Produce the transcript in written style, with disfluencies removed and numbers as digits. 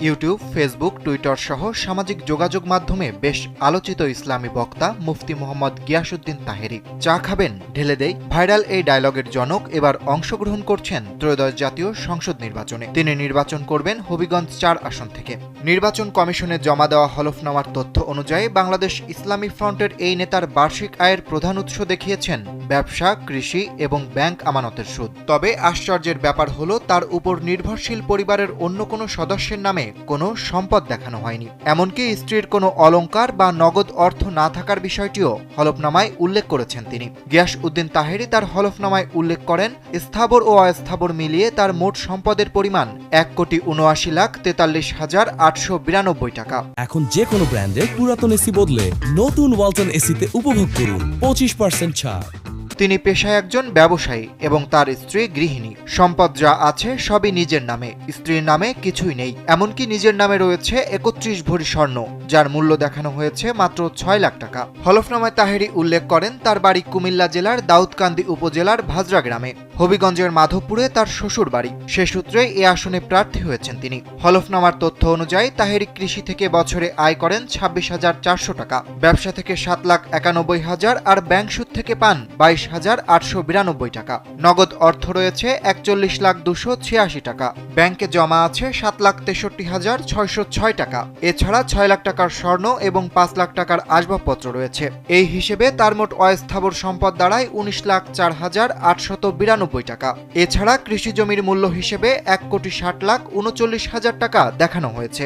YouTube, Facebook, Twitter সহ সামাজিক যোগাযোগ মাধ্যমে বেশ আলোচিত ইসলামী বক্তা মুফতি মোহাম্মদ গিয়াসউদ্দিন তাহেরী। চা খাবেন, ঢেলে দেই ভাইরাল এই ডায়লগের জনক এবার অংশগ্রহণ করছেন ত্রয়োদশ জাতীয় সংসদ নির্বাচনে। তিনি নির্বাচন করবেন হবিগঞ্জ ৪ আসন থেকে। নির্বাচন কমিশনে জমা দেওয়া হলফনামার তথ্য অনুযায়ী বাংলাদেশ ইসলামী ফ্রন্টের এই নেতার বার্ষিক আয়ের প্রধান উৎস দেখিয়েছেন ব্যবসা, কৃষি এবং ব্যাংক আমানতের সুদ। তবে আশ্চর্যের ব্যাপার হলো তার উপর নির্ভরশীল পরিবারের অন্য কোনো সদস্যের নামে কোনো সম্পদ দেখানো হয়নি। এমনকি স্ত্রীর কোনো অলংকার বা নগদ অর্থ না থাকার বিষয়টিও হলফনামায় উল্লেখ করেছেন তিনি। গিয়াসউদ্দিন তাহেরী তার হলফনামায় উল্লেখ করেন, স্থাবর ও অস্থাবর মিলিয়ে তার মোট সম্পদের পরিমাণ ১,৭৯,৪৩,৮৯২ টাকা। এখন যে কোনো ব্র্যান্ডের পুরাতন এসি বদলে নতুন ওয়ালটন এসিতে উপভোগ করুন 25% ছাড়। তিনি পেশায় একজন ব্যবসায়ী এবং তার স্ত্রী গৃহিণী। সম্পদ যা আছে সবই নিজের নামে, স্ত্রীর নামে কিছুই নেই। এমনকি নিজের নামে রয়েছে ৩১ ভরি স্বর্ণ, যার মূল্য দেখানো হয়েছে মাত্র ৬ লাখ টাকা। হলফনামায় তাহেরী উল্লেখ করেন তার বাড়ি কুমিল্লা জেলার দাউদকান্দি উপজেলার ভাজরা গ্রামে। হবিগঞ্জের মাধবপুরে তার শ্বশুর বাড়ি। সে সূত্রে এ আসনে প্রার্থী হয়েছেন তিনি। হলফনামার তথ্য অনুযায়ী তাহেরী কৃষি থেকে বছরে আয় করেন ২৬,৪০০ টাকা, ব্যবসা থেকে ৭,৯১,০০০ আর ব্যাংক সুদ থেকে পান ২২,৮৯২ টাকা। নগদ অর্থ রয়েছে ৪১,২৮৬ টাকা। ব্যাংকে জমা আছে ৭,৬৩,৬০৬ টাকা। এছাড়া ৬ লাখ টাকার স্বর্ণ এবং ৫ লাখ টাকার আসবাবপত্র রয়েছে। এই হিসেবে তার মোট অস্থাবর সম্পদ দাঁড়ায় ১৯,০৪,৮৯২ টাকা। এছাড়া কৃষি জমির মূল্য হিসেবে ১,৬০,৩৯,০০০ টাকা দেখানো হয়েছে।